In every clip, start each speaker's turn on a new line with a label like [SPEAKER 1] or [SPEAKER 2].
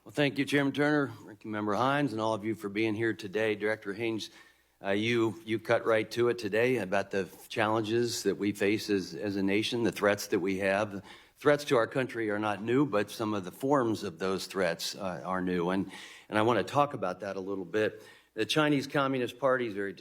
[SPEAKER 1] Well, thank you, Chairman Turner, Ranking Member Hines, and all of you for being here today. Director Haynes, you cut right to it today about the challenges that we face as a nation, the threats that we have. The threats to our country are not new, but some of the forms of those threats are new, and I want to talk about that a little bit. The Chinese Communist Party is very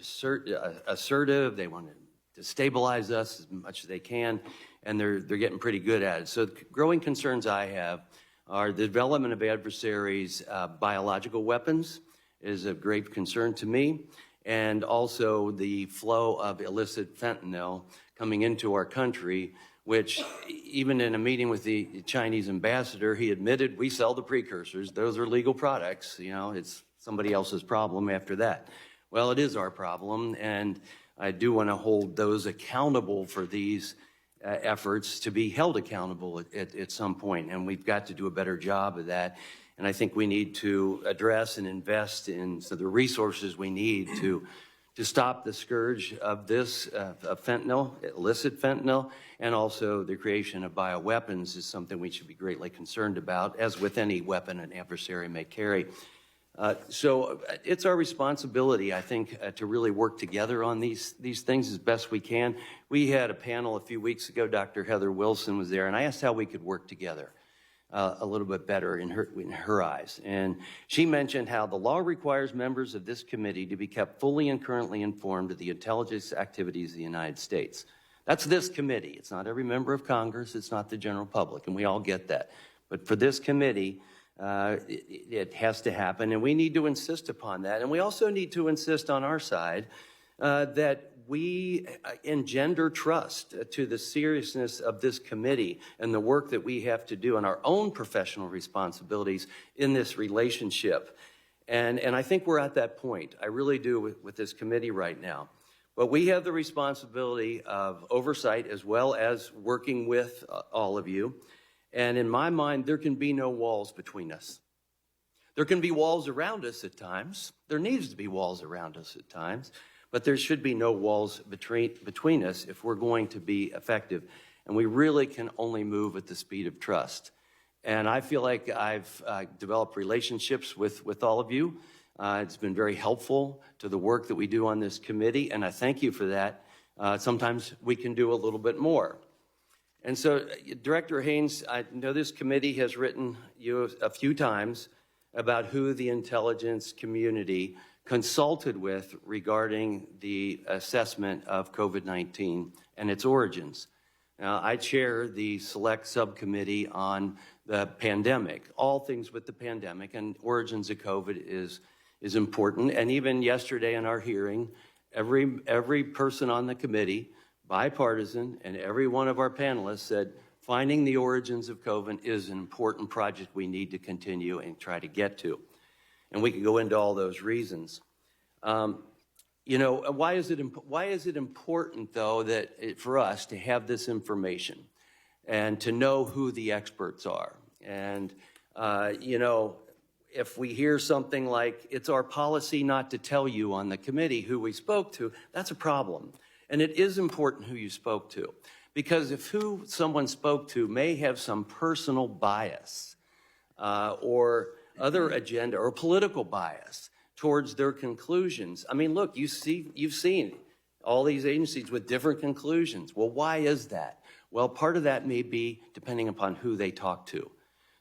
[SPEAKER 1] assertive. They want to destabilize us as much as they can, and they're getting pretty good at it. So the growing concerns I have are the development of adversaries' biological weapons is of great concern to me, and also the flow of illicit fentanyl coming into our country, which even in a meeting with the Chinese ambassador, he admitted we sell the precursors. Those are legal products. You know, it's somebody else's problem after that. Well, it is our problem, and I do want to hold those accountable for these efforts to be held accountable at some point, and we've got to do a better job of that. And I think we need to address and invest in the resources we need to stop the scourge of this of fentanyl, illicit fentanyl, and also the creation of bioweapons is something we should be greatly concerned about, as with any weapon an adversary may carry. So it's our responsibility, I think, to really work together on these things as best we can. We had a panel a few weeks ago. Dr. Heather Wilson was there, and I asked how we could work together a little bit better in her eyes. And she mentioned how the law requires members of this committee to be kept fully and currently informed of the intelligence activities of the United States. That's this committee. It's not every member of Congress. It's not the general public, and we all get that. But for this committee, it has to happen, and we need to insist upon that. And we also need to insist on our side that we engender trust to the seriousness of this committee and the work that we have to do and our own professional responsibilities in this relationship. And I think we're at that point. I really do with this committee right now. But we have the responsibility of oversight as well as working with all of you. And in my mind, there can be no walls between us. There can be walls around us at times. There needs to be walls around us at times, but there should be no walls between us if we're going to be effective. And we really can only move at the speed of trust. And I feel like I've developed relationships with all of you. It's been very helpful to the work that we do on this committee, and I thank you for that. Sometimes we can do a little bit more. And so, Director Haynes, I know this committee has written you a few times about who the intelligence community consulted with regarding the assessment of COVID-19 and its origins. Now, I chair the select subcommittee on the pandemic. All things with the pandemic and origins of COVID is important. And even yesterday in our hearing, every person on the committee, bipartisan, and every one of our panelists said finding the origins of COVID is an important project we need to continue and try to get to. And we can go into all those reasons. You know, why is it important, though, that for us to have this information and to know who the experts are? And, you know, if we hear something like, it's our policy not to tell you on the committee who we spoke to, that's a problem. And it is important who you spoke to, because if who someone spoke to may have some personal bias or other agenda or political bias towards their conclusions. I mean, look, you've seen all these agencies with different conclusions. Well, why is that? Well, part of that may be depending upon who they talk to.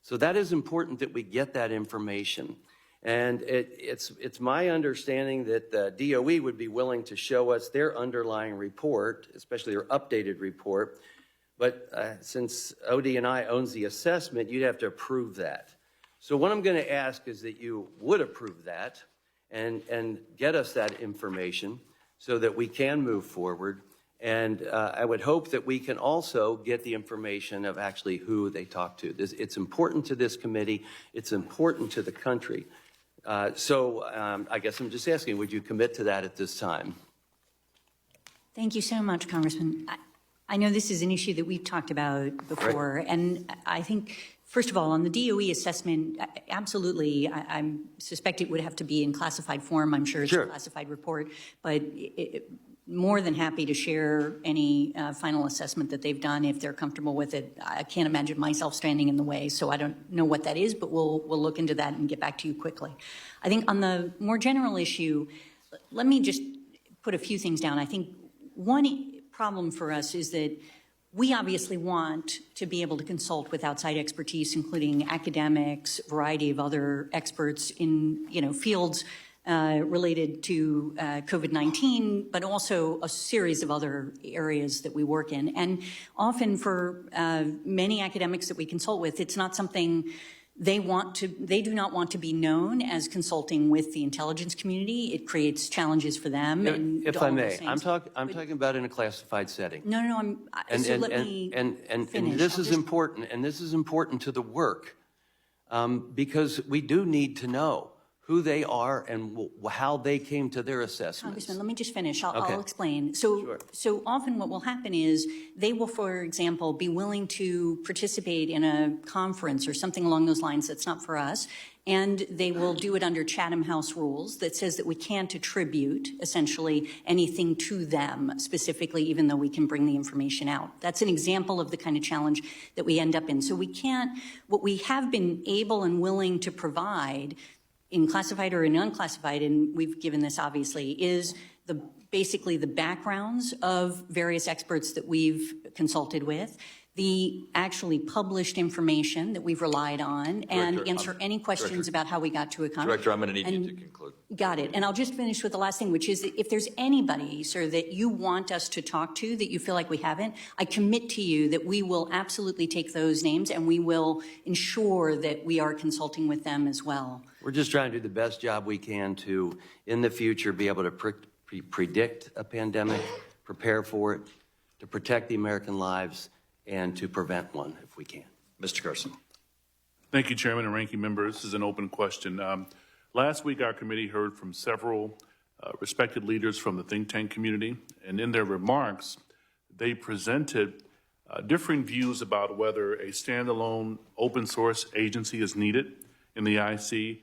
[SPEAKER 1] So that is important that we get that information. And it's my understanding that the DOE would be willing to show us their underlying report, especially their updated report. But since OD&I owns the assessment, you'd have to approve that. So what I'm going to ask is that you would approve that and get us that information so that we can move forward. And I would hope that we can also get the information of actually who they talk to. It's important to this committee. It's important to the country. So I guess I'm just asking, would you commit to that at this time?
[SPEAKER 2] Thank you so much, Congressman. I know this is an issue that we've talked about before, right. And I think, first of all, on the DOE assessment, absolutely, I suspect it would have to be in classified form. I'm sure it's a classified report, but more than happy to share any final assessment that they've done if they're comfortable with it. I can't imagine myself standing in the way, so I don't know what that is, but we'll look into that and get back to you quickly. I think on the more general issue, let me just put a few things down. I think one problem for us is that we obviously want to be able to consult with outside expertise, including academics, a variety of other experts in fields related to COVID-19, but also a series of other areas that we work in. And often for many academics that we consult with, it's not something they do not want to be known as consulting with the intelligence community. It creates challenges for them.
[SPEAKER 1] If I may, I'm talking about in a classified setting.
[SPEAKER 2] No, let me
[SPEAKER 1] and
[SPEAKER 2] finish.
[SPEAKER 1] this is important, and this is important to the work, because we do need to know who they are and how they came to their assessments.
[SPEAKER 2] Congressman, let me just finish. I'll
[SPEAKER 1] Okay.
[SPEAKER 2] explain. So often what will happen is they will, for example, be willing to participate in a conference or something along those lines that's not for us, and they will do it under Chatham House rules that says that we can't attribute, essentially, anything to them specifically, even though we can bring the information out. That's an example of the kind of challenge that we end up in. So we can't, what we have been able and willing to provide in classified or in unclassified, and we've given this obviously, is basically the backgrounds of various experts that we've consulted with, the actually published information that we've relied on, and answer any questions about how we got to a conference.
[SPEAKER 3] Director, I'm going to need you to conclude.
[SPEAKER 2] Got it. And I'll just finish with the last thing, which is that if there's anybody, sir, that you want us to talk to that you feel like we haven't, I commit to you that we will absolutely take those names and we will ensure that we are consulting with them as well.
[SPEAKER 1] We're just trying to do the best job we can to, in the future, be able to predict a pandemic, prepare for it, to protect the American lives, and to prevent one if we can.
[SPEAKER 3] Mr. Carson.
[SPEAKER 4] Thank you, Chairman and Ranking Member. This is an open question. Last week, our committee heard from several respected leaders from the think tank community, and in their remarks, they presented differing views about whether a standalone open source agency is needed in the IC.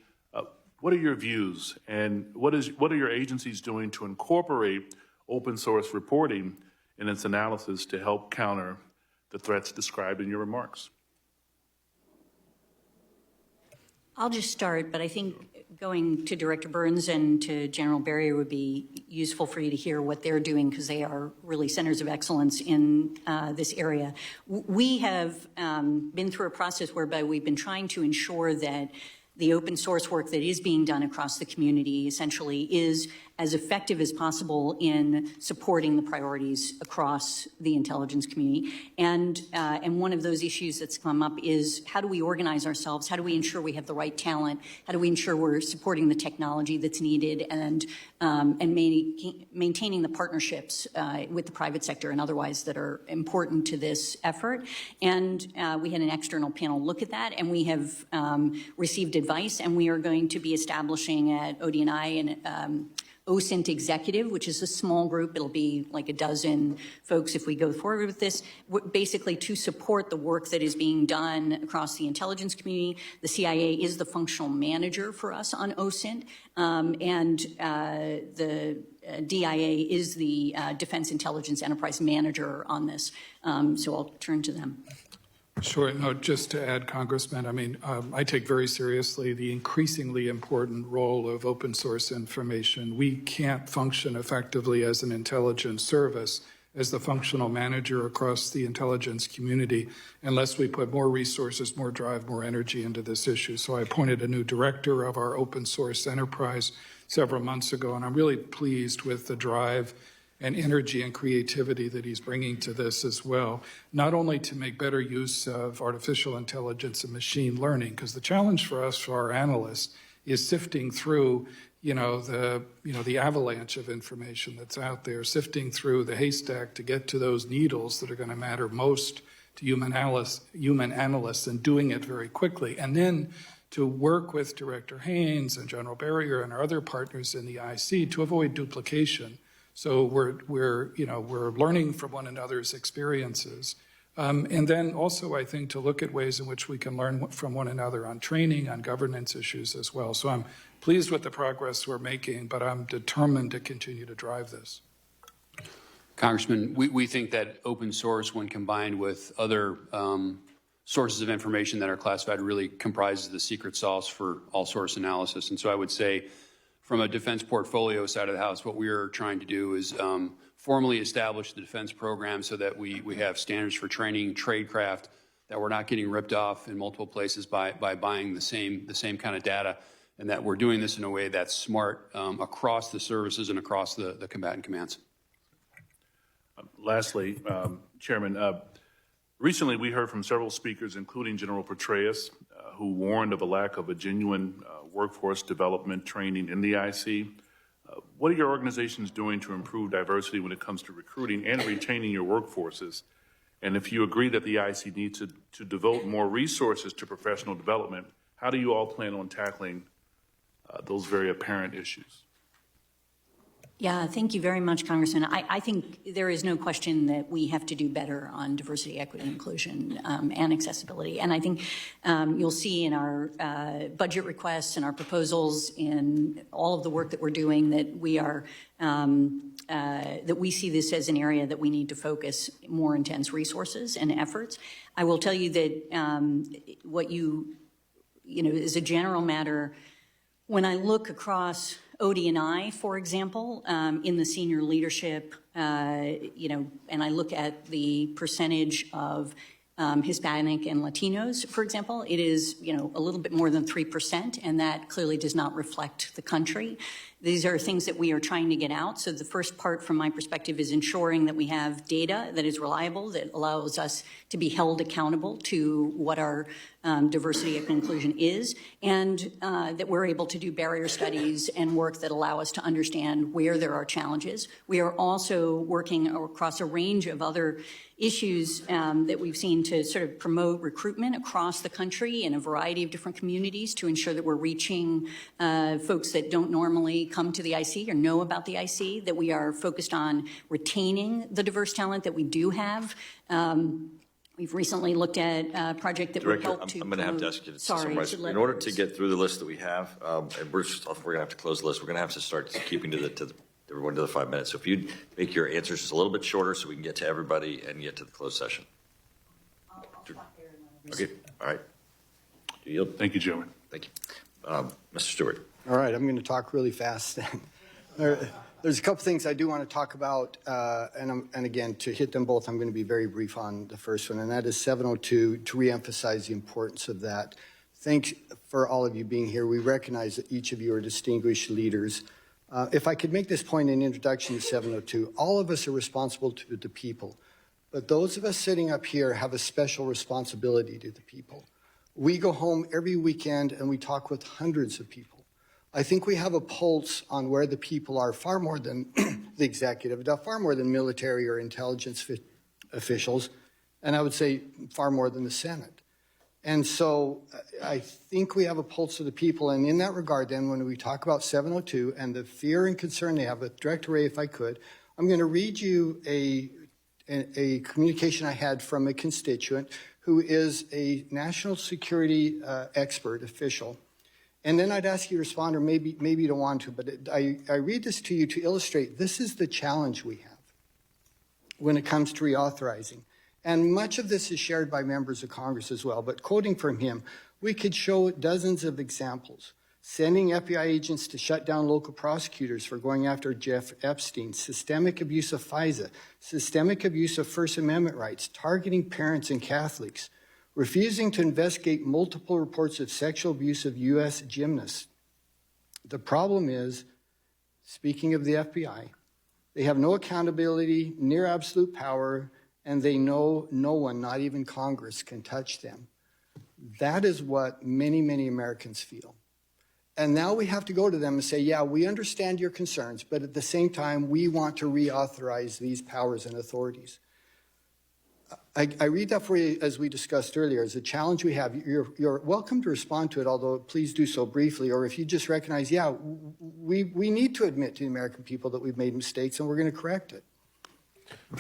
[SPEAKER 4] What are your views, and what are your agencies doing to incorporate open source reporting in its analysis to help counter the threats described in your remarks?
[SPEAKER 2] I'll just start, but I think going to Director Burns and to General Barrier would be useful for you to hear what they're doing, because they are really centers of excellence in this area. We have been through a process whereby we've been trying to ensure that the open source work that is being done across the community essentially is as effective as possible in supporting the priorities across the intelligence community. And one of those issues that's come up is how do we organize ourselves? How do we ensure we have the right talent? How do we ensure we're supporting the technology that's needed and maintaining the partnerships with the private sector and otherwise that are important to this effort? And we had an external panel look at that, and we have received advice, and we are going to be establishing at ODNI and OSINT Executive, which is a small group. It'll be like a dozen folks if we go forward with this, basically to support the work that is being done across the intelligence community. The CIA is the functional manager for us on OSINT, and the DIA is the Defense Intelligence Enterprise Manager on this. So I'll turn to them.
[SPEAKER 5] Sure. No, just to add, Congressman, I mean, I take very seriously the increasingly important role of open source information. We can't function effectively as an intelligence service, as the functional manager across the intelligence community, unless we put more resources, more drive, more energy into this issue. So I appointed a new director of our open source enterprise several months ago, and I'm really pleased with the drive and energy and creativity that he's bringing to this as well, not only to make better use of artificial intelligence and machine learning, because the challenge for us, for our analysts, is sifting through, the avalanche of information that's out there, sifting through the haystack to get to those needles that are going to matter most to human analysts, and doing it very quickly. And then to work with Director Haynes and General Barrier and our other partners in the IC to avoid duplication. So we're learning from one another's experiences. And then also, I think, to look at ways in which we can learn from one another on training, on governance issues as well. So I'm pleased with the progress we're making, but I'm determined to continue to drive this.
[SPEAKER 6] Congressman, we think that open source, when combined with other sources of information that are classified, really comprises the secret sauce for all source analysis. And so I would say, from a defense portfolio side of the house, what we are trying to do is formally establish the defense program so that we have standards for training tradecraft, that we're not getting ripped off in multiple places by buying the same kind of data, and that we're doing this in a way that's smart across the services and across the combatant commands.
[SPEAKER 4] Lastly, Chairman, recently we heard from several speakers, including General Petraeus, who warned of a lack of a genuine workforce development training in the IC. What are your organizations doing to improve diversity when it comes to recruiting and retaining your workforces? And if you agree that the IC needs to devote more resources to professional development, how do you all plan on tackling those very apparent issues?
[SPEAKER 2] Yeah, thank you very much, Congressman. I think there is no question that we have to do better on diversity, equity, inclusion, and accessibility. And I think you'll see in our budget requests and our proposals, in all of the work that we're doing, that we are that we see this as an area that we need to focus more intense resources and efforts. I will tell you that what you know, as a general matter, when I look across OD&I, for example, in the senior leadership, you know, and I look at the percentage of Hispanic and Latinos, for example, it is, you know, a little bit more than 3%, and that clearly does not reflect the country. These are things that we are trying to get out. So the first part, from my perspective, is ensuring that we have data that is reliable, that allows us to be held accountable to what our diversity and inclusion is, and that we're able to do barrier studies and work that allow us to understand where there are challenges. We are also working across a range of other issues that we've seen to sort of promote recruitment across the country in a variety of different communities to ensure that we're reaching folks that don't normally come to the IC or know about the IC, that we are focused on retaining the diverse talent that we do have. We've recently looked at a project that would
[SPEAKER 3] Director,
[SPEAKER 2] help to
[SPEAKER 3] I'm going to have to ask you to
[SPEAKER 2] Sorry,
[SPEAKER 3] summarize. In order to get through the list that we have, and we're going to have to close the list, we're going to have to start keeping everyone to the 5 minutes. So if you make your answers just a little bit shorter so we can get to everybody and get to the closed session. Okay, all right. Do you yield?
[SPEAKER 4] Thank you, Chairman.
[SPEAKER 3] Thank you. Mr. Stewart.
[SPEAKER 7] All right, I'm going to talk really fast. There's a couple things I do want to talk about, and again, to hit them both, I'm going to be very brief on the first one, and that is 702, to reemphasize the importance of that. Thanks for all of you being here. We recognize that each of you are distinguished leaders. If I could make this point in introduction to 702, all of us are responsible to the people, but those of us sitting up here have a special responsibility to the people. We go home every weekend and we talk with hundreds of people. I think we have a pulse on where the people are, far more than the executive, far more than military or intelligence officials, and I would say far more than the Senate. And so I think we have a pulse of the people, and in that regard, then, when we talk about 702 and the fear and concern they have, with Director Wray, if I could, I'm going to read you a communication I had from a constituent who is a national security expert official. And then I'd ask you to respond, or maybe you don't want to, but I read this to you to illustrate this is the challenge we have when it comes to reauthorizing. And much of this is shared by members of Congress as well, but quoting from him, we could show dozens of examples. Sending FBI agents to shut down local prosecutors for going after Jeff Epstein, systemic abuse of FISA, systemic abuse of First Amendment rights, targeting parents and Catholics, refusing to investigate multiple reports of sexual abuse of U.S. gymnasts. The problem is, speaking of the FBI, they have no accountability, near absolute power, and they know no one, not even Congress, can touch them. That is what many, many Americans feel. And now we have to go to them and say, yeah, we understand your concerns, but at the same time, we want to reauthorize these powers and authorities. I read that for you, as we discussed earlier, as a challenge we have. You're welcome to respond to it, although please do so briefly, or if you just recognize, yeah, we need to admit to the American people that we've made mistakes and we're going to correct it.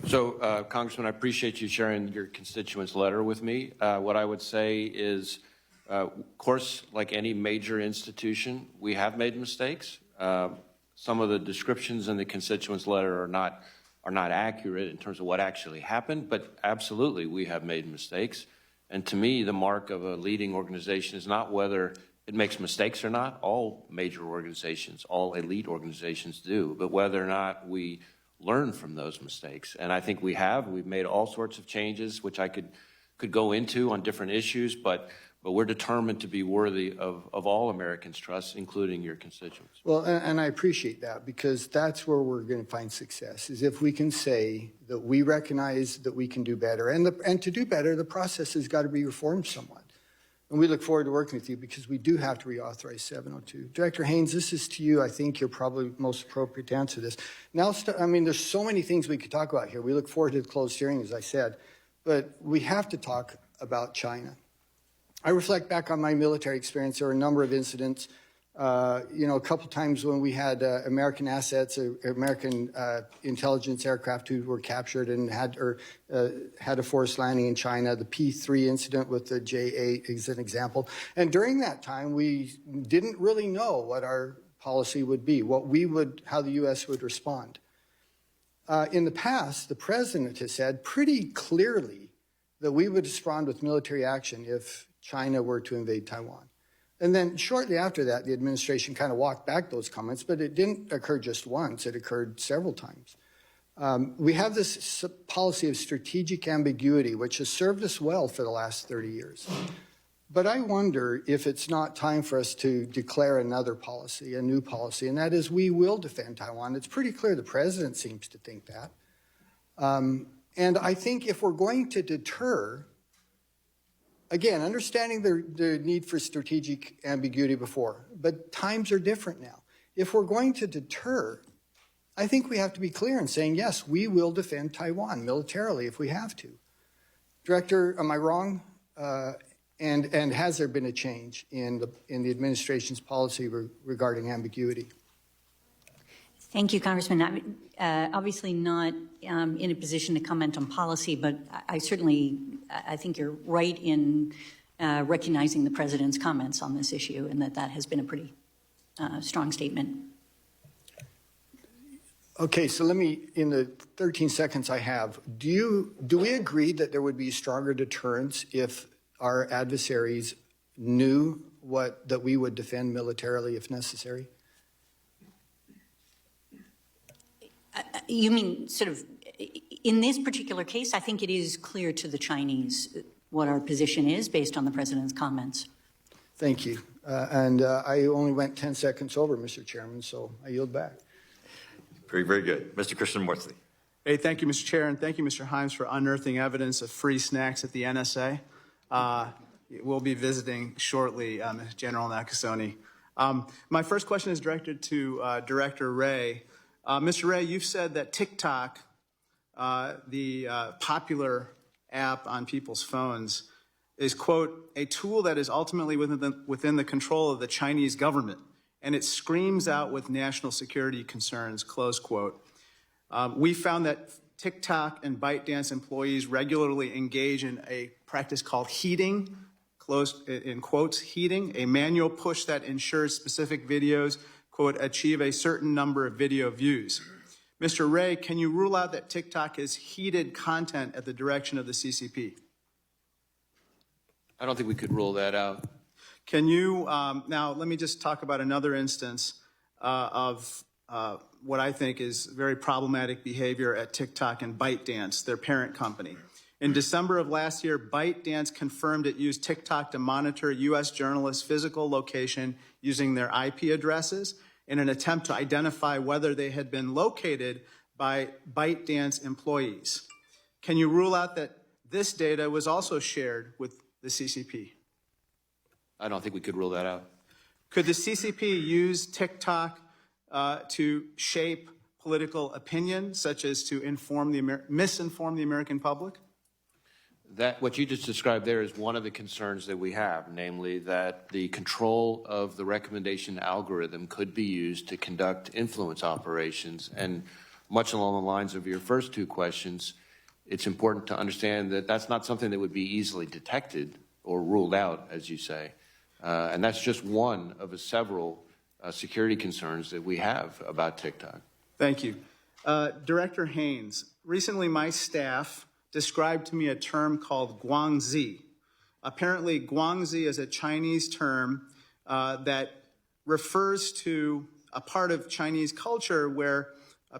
[SPEAKER 8] So, Congressman, I appreciate you sharing your constituent's letter with me. What I would say is, of course, like any major institution, we have made mistakes. Some of the descriptions in the constituent's letter are not are not accurate in terms of what actually happened, but absolutely, we have made mistakes. And to me, the mark of a leading organization is not whether it makes mistakes or not. All major organizations, all elite organizations do, but whether or not we learn from those mistakes. And I think we have. We've made all sorts of changes, which I could go into on different issues, but we're determined to be worthy of all Americans' trust, including your constituents.
[SPEAKER 7] Well, and I appreciate that, because that's where we're going to find success, is if we can say that we recognize that we can do better. And to do better, the process has got to be reformed somewhat. And we look forward to working with you, because we do have to reauthorize 702. Director Haynes, this is to you. I think you're probably most appropriate to answer this. Now, I mean, there's so many things we could talk about here. We look forward to the closed hearing, as I said, but we have to talk about China. I reflect back on my military experience. There were a number of incidents, a couple times when we had American assets, American intelligence aircraft who were captured and had a forced landing in China. The P-3 incident with the J-8 is an example. And during that time, we didn't really know what our policy would be, how the U.S. would respond. In the past, the president has said pretty clearly that we would respond with military action if China were to invade Taiwan. And then shortly after that, the administration kind of walked back those comments, but it didn't occur just once. It occurred several times. We have this policy of strategic ambiguity, which has served us well for the last 30 years. But I wonder if it's not time for us to declare another policy, a new policy, and that is we will defend Taiwan. It's pretty clear the president seems to think that. And I think if we're going to deter, again, understanding the need for strategic ambiguity before, but times are different now. If we're going to deter, I think we have to be clear in saying, yes, we will defend Taiwan militarily if we have to. Director, am I wrong? And has there been a change in the administration's policy regarding ambiguity?
[SPEAKER 2] Thank you, Congressman. I'm obviously not in a position to comment on policy, but I think you're right in recognizing the president's comments on this issue, and that has been a pretty strong statement.
[SPEAKER 7] Okay, so let me, in the 13 seconds I have, do we agree that there would be stronger deterrence if our adversaries knew that we would defend militarily if necessary?
[SPEAKER 2] You mean sort of, in this particular case, I think it is clear to the Chinese what our position is based on the president's comments.
[SPEAKER 7] Thank you. I only went 10 seconds over, Mr. Chairman, so I yield back.
[SPEAKER 3] Very, very good. Mr. Christian Worthley.
[SPEAKER 9] Hey, thank you, Mr. Chair, and thank you, Mr. Himes, for unearthing evidence of free snacks at the NSA. We'll be visiting shortly, General Nakasone. My first question is directed to Director Wray. Mr. Wray, you've said that TikTok, the popular app on people's phones, is, quote, a tool that is ultimately within the control of the Chinese government, and it screams out with national security concerns, close quote. We found that TikTok and ByteDance employees regularly engage in a practice called heeding, close in quotes, heeding, a manual push that ensures specific videos, quote, achieve a certain number of video views. Mr. Wray, can you rule out that TikTok has heeded content at the direction of the CCP?
[SPEAKER 8] I don't think we could rule that out.
[SPEAKER 9] Can you, now let me just talk about another instance of what I think is very problematic behavior at TikTok and ByteDance, their parent company. In December of last year, ByteDance confirmed it used TikTok to monitor U.S. journalists' physical location using their IP addresses in an attempt to identify whether they had been located by ByteDance employees. Can you rule out that this data was also shared with the CCP?
[SPEAKER 8] I don't think we could rule that out.
[SPEAKER 9] Could the CCP use TikTok to shape political opinion, such as to misinform the American public?
[SPEAKER 8] What you just described there is one of the concerns that we have, namely that the control of the recommendation algorithm could be used to conduct influence operations. And much along the lines of your first two questions, it's important to understand that that's not something that would be easily detected or ruled out, as you say. And that's just one of several security concerns that we have about TikTok.
[SPEAKER 9] Thank you. Director Haynes, recently my staff described to me a term called Guangxi. Apparently, Guangxi is a Chinese term that refers to a part of Chinese culture where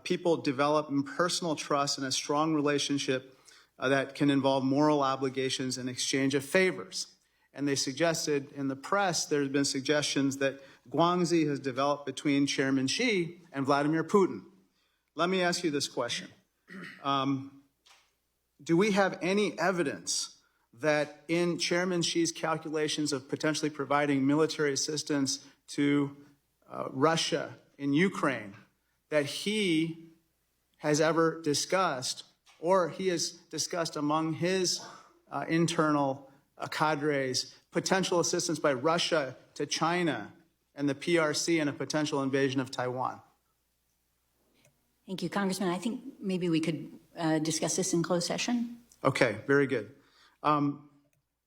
[SPEAKER 9] people develop personal trust and a strong relationship that can involve moral obligations in exchange of favors. And they suggested in the press, there's been suggestions that Guangxi has developed between Chairman Xi and Vladimir Putin. Let me ask you this question. Do we have any evidence that in Chairman Xi's calculations of potentially providing military assistance to Russia in Ukraine, that he has ever discussed, or he has discussed among his internal cadres, potential assistance by Russia to China and the PRC in a potential invasion of Taiwan?
[SPEAKER 2] Thank you, Congressman. I think maybe we could discuss this in closed session.
[SPEAKER 9] Okay, very good.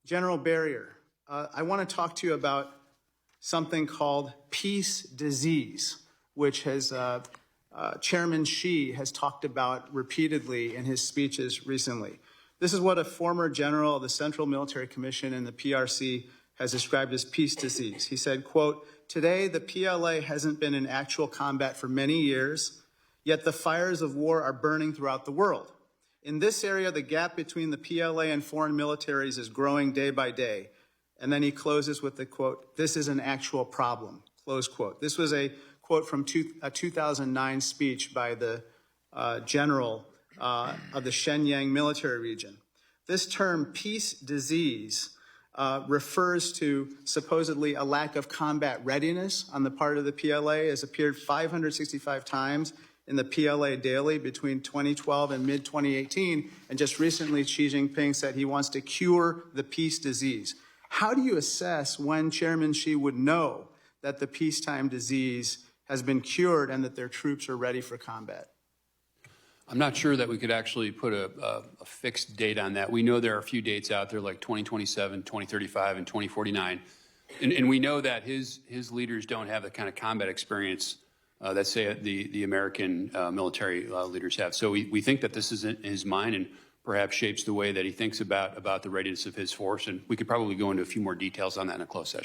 [SPEAKER 9] General Barrier, I want to talk to you about something called peace disease, which has Chairman Xi has talked about repeatedly in his speeches recently. This is what a former general of the Central Military Commission and the PRC has described as peace disease. He said, quote, "Today, the PLA hasn't been in actual combat for many years, yet the fires of war are burning throughout the world. In this area, the gap between the PLA and foreign militaries is growing day by day." And then he closes with the quote, "This is an actual problem," close quote. This was a quote from a 2009 speech by the general of the Shenyang military region. This term, peace disease, refers to supposedly a lack of combat readiness on the part of the PLA. Has appeared 565 times in the PLA Daily between 2012 and mid-2018, and just recently Xi Jinping said he wants to cure the peace disease. How do you assess when Chairman Xi would know that the peacetime disease has been cured and that their troops are ready for combat?
[SPEAKER 6] I'm not sure that we could actually put a fixed date on that. We know there are a few dates out there like 2027, 2035, and 2049. And we know that his leaders don't have the kind of combat experience that, say, the American military leaders have. So we think that this is in his mind and perhaps shapes the way that he thinks about the readiness of his force. And we could probably go into a few more details on that in a closed session.